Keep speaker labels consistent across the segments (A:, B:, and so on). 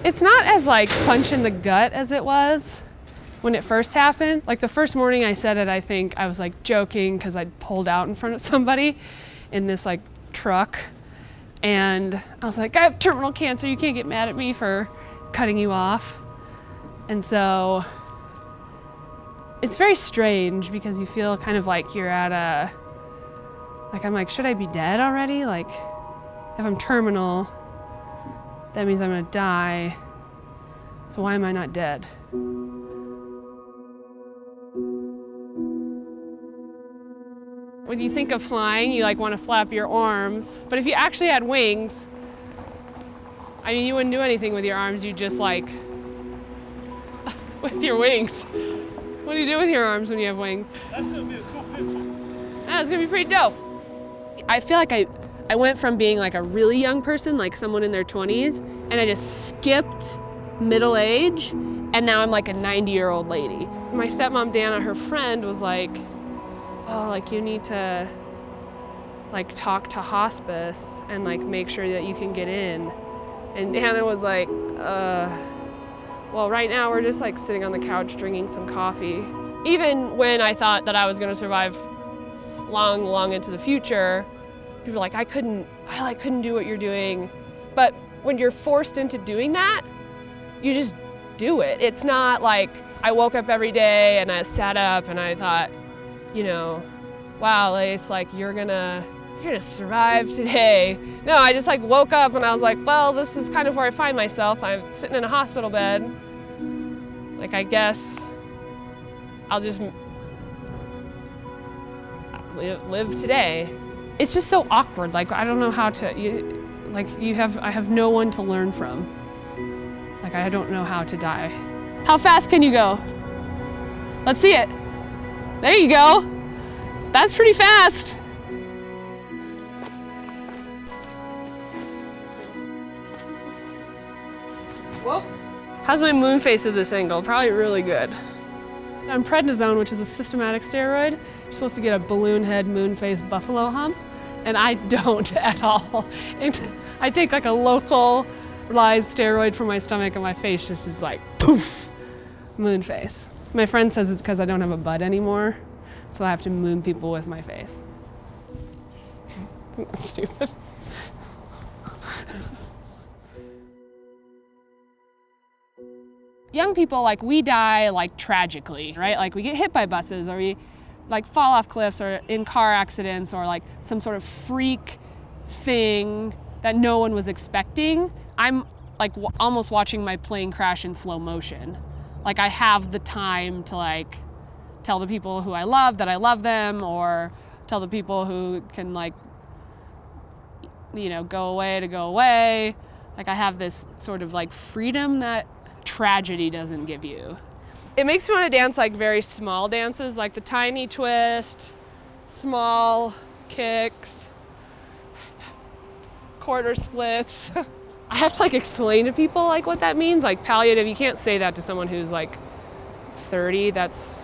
A: It's not as like punch in the gut as it was when it first happened. Like the first morning I said it, I think I was like joking because I'd pulled out in front of somebody in this like truck. And I was like, I have terminal cancer, you can't get mad at me for cutting you off. And so it's very strange because you feel kind of like you're at a, like I'm like, should I be dead already? Like if I'm terminal, that means I'm gonna die. So why am I not dead? When you think of flying, you like want to flap your arms. But if you actually had wings, I mean, you wouldn't do anything with your arms. You just like, with your wings. What do you do with your arms when you have wings?
B: That's gonna be a cool picture.
A: That's gonna be pretty dope. I feel like I went from being like a really young person, like someone in their 20s, and I just skipped middle age, and now I'm like a 90-year-old lady. My stepmom, Dana, her friend was like, oh, like you need to like talk to hospice and like make sure that you can get in. And Dana was like, well, right now we're just like sitting on the couch drinking some coffee. Even when I thought that I was gonna survive long into the future, people were like, I couldn't do what you're doing. But when you're forced into doing that, you just do it. It's not like I woke up every day and I sat up and I thought, you know, wow, Lace, like you're gonna survive today. No, I just like woke up and I was like, well, this is kind of where I find myself. I'm sitting in a hospital bed. Like, I guess I'll just live today. It's just so awkward. Like, I don't know how to, I have no one to learn from. Like, I don't know how to die. How fast can you go? Let's see it. There you go. That's pretty fast. Whoa. How's my moon face at this angle? Probably really good. I'm prednisone, which is a systematic steroid. You're supposed to get a balloon head, moon face, buffalo hump, and I don't at all. And I take like a localized steroid for my stomach and my face just is like, poof, moon face. My friend says it's because I don't have a butt anymore, so I have to moon people with my face. Isn't that stupid? Young people, like, we die like tragically, right? Like we get hit by buses or we like fall off cliffs or in car accidents or like some sort of freak thing that no one was expecting. I'm like almost watching my plane crash in slow motion. Like I have the time to like tell the people who I love that I love them, or tell the people who can like, you know, go away. Like I have this sort of like freedom that tragedy doesn't give you. It makes me want to dance like very small dances, like the tiny twist, small kicks, quarter splits. I have to like explain to people like what that means, like palliative. You can't say that to someone who's like 30. That's,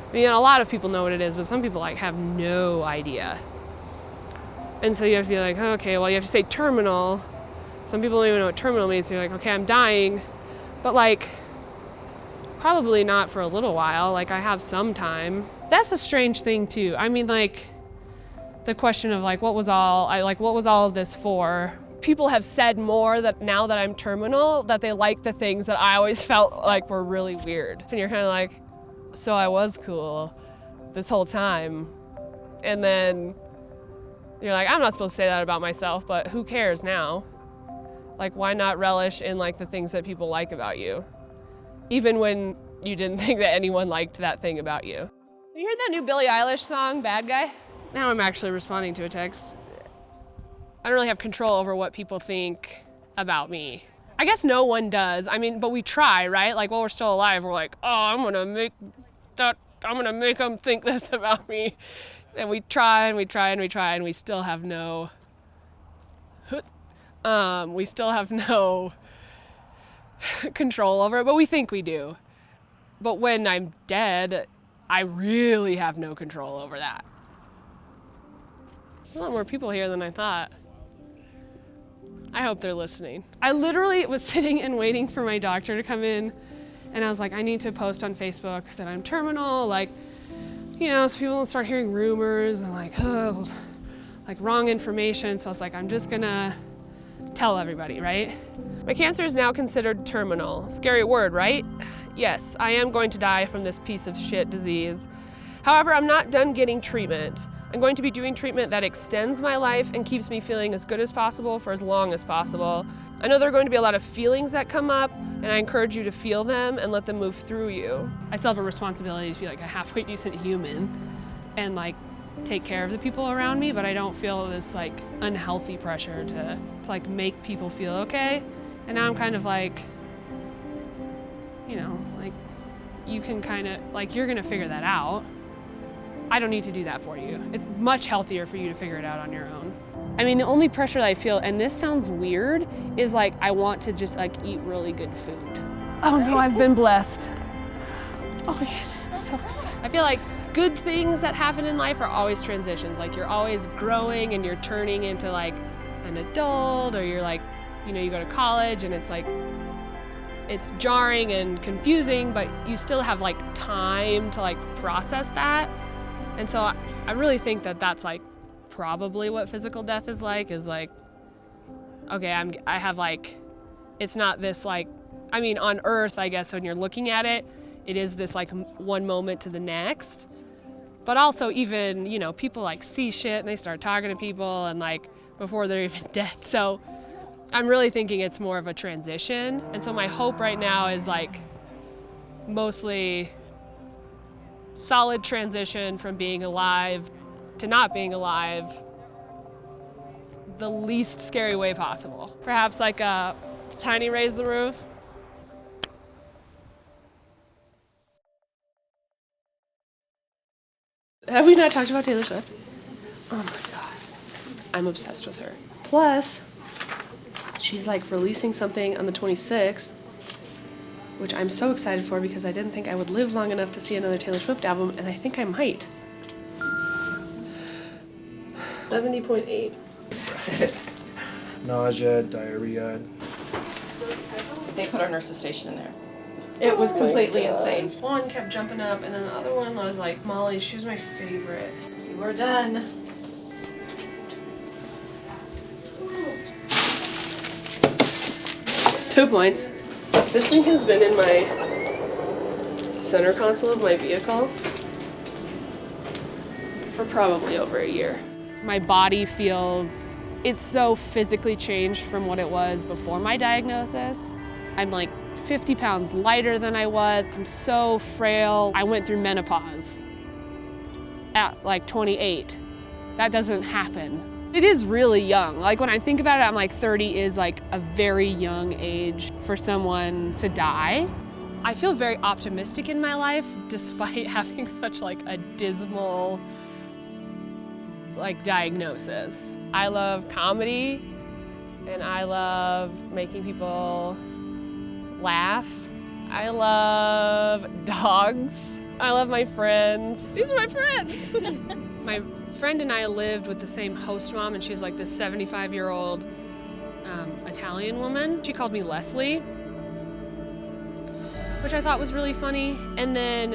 A: I mean, a lot of people know what it is, but some people like have no idea. And so you have to be like, okay, well, you have to say terminal. Some people don't even know what terminal means. So you're like, okay, I'm dying. But like, probably not for a little while. Like I have some time. That's a strange thing too. I mean, like the question of like, what was all of this for? People have said more that now that I'm terminal, that they like the things that I always felt like were really weird. And you're kind of like, so I was cool this whole time. And then you're like, I'm not supposed to say that about myself, but who cares now? Like, why not relish in like the things that people like about you? Even when you didn't think that anyone liked that thing about you. Have you heard that new Billie Eilish song, Bad Guy? Now I'm actually responding to a text. I don't really have control over what people think about me. I guess no one does. I mean, but we try, right? Like while we're still alive, we're like, oh, I'm gonna make them think this about me. And we try and we try and we try and we still have no control over it, but we think we do. But when I'm dead, I really have no control over that. There's a lot more people here than I thought. I hope they're listening. I literally was sitting and waiting for my doctor to come in, and I was like, I need to post on Facebook that I'm terminal, like, you know, so people don't start hearing rumors and like, oh, like wrong information. So I was like, I'm just gonna tell everybody, right? My cancer is now considered terminal. Scary word, right? Yes, I am going to die from this piece of shit disease. However, I'm not done getting treatment. I'm going to be doing treatment that extends my life and keeps me feeling as good as possible for as long as possible. I know there are going to be a lot of feelings that come up, and I encourage you to feel them and let them move through you. I still have a responsibility to be like a halfway decent human and like take care of the people around me, but I don't feel this like unhealthy pressure to like make people feel okay. And now I'm kind of like, you know, like you can kind of, like you're gonna figure that out. I don't need to do that for you. It's much healthier for you to figure it out on your own. I mean, the only pressure that I feel, and this sounds weird, is like I want to just like eat really good food. Oh no, I've been blessed. Oh, yes, so excited. I feel like good things that happen in life are always transitions. Like you're always growing and you're turning into like an adult, or you're like, you know, you go to college and it's like, it's jarring and confusing, but you still have like time to like process that. And so I really think that that's like probably what physical death is like, okay, I have like, it's not this like, I mean, on Earth, I guess when you're looking at it, it is this like one moment to the next. But also even, you know, people like see shit and they start talking to people and like before they're even dead. So I'm really thinking it's more of a transition. And so my hope right now is like mostly solid transition from being alive to not being alive the least scary way possible. Perhaps like a tiny raise the roof. Have we not talked about Taylor Swift? Oh my God, I'm obsessed with her. Plus, she's like releasing something on the 26th, which I'm so excited for because I didn't think I would live long enough to see another Taylor Swift album, and I think I might. 70.8.
B: Nausea, diarrhea.
C: They put our nurse's station in there. It was completely insane.
A: One kept jumping up, and then the other one was like, Molly, she was my favorite.
C: You are done.
A: Two points. This thing has been in my center console of my vehicle for probably over a year. My body feels, it's so physically changed from what it was before my diagnosis. I'm like 50 pounds lighter than I was. I'm so frail. I went through menopause at like 28. That doesn't happen. It is really young. Like when I think about it, I'm like 30 is like a very young age for someone to die. I feel very optimistic in my life despite having such like a dismal like diagnosis. I love comedy and I love making people laugh. I love dogs. I love my friends. These are my friends. My friend and I lived with the same host mom, and she's like this 75-year-old Italian woman. She called me Leslie, which I thought was really funny. And then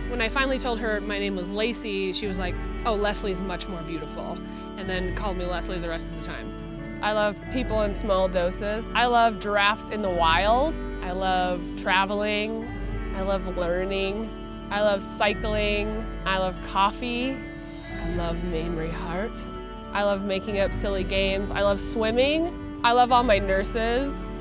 A: when I finally told her my name was Lacey, she was like, oh, Leslie's much more beautiful, and then called me Leslie the rest of the time. I love people in small doses. I love giraffes in the wild. I love traveling. I love learning. I love cycling. I love coffee. I love Mamrie Hart. I love making up silly games. I love swimming. I love all my nurses.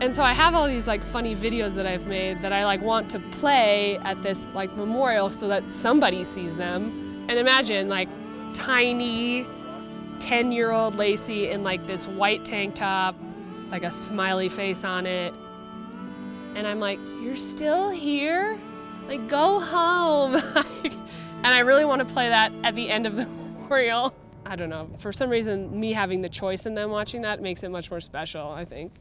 A: And so I have all these like funny videos that I've made that I like want to play at this like memorial so that somebody sees them. And imagine like tiny 10-year-old Lacey in like this white tank top, like a smiley face on it. And I'm like, you're still here? Like, go home. And I really want to play that at the end of the memorial. I don't know, for some reason, me having the choice in them watching that makes it much more special, I think.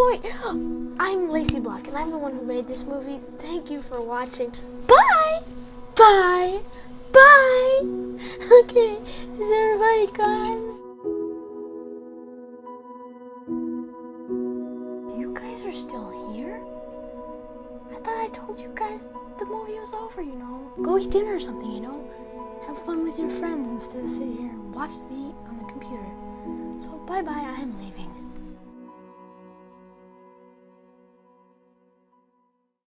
D: Wait. I'm Lacey Block, and I'm the one who made this movie. Thank you for watching. Bye! Bye! Bye! Okay, is everybody gone? You guys are still here? I thought I told you guys the movie was over, you know. Go eat dinner or something, you know. Have fun with your friends instead of sitting here and watch me on the computer. So bye-bye, I'm leaving.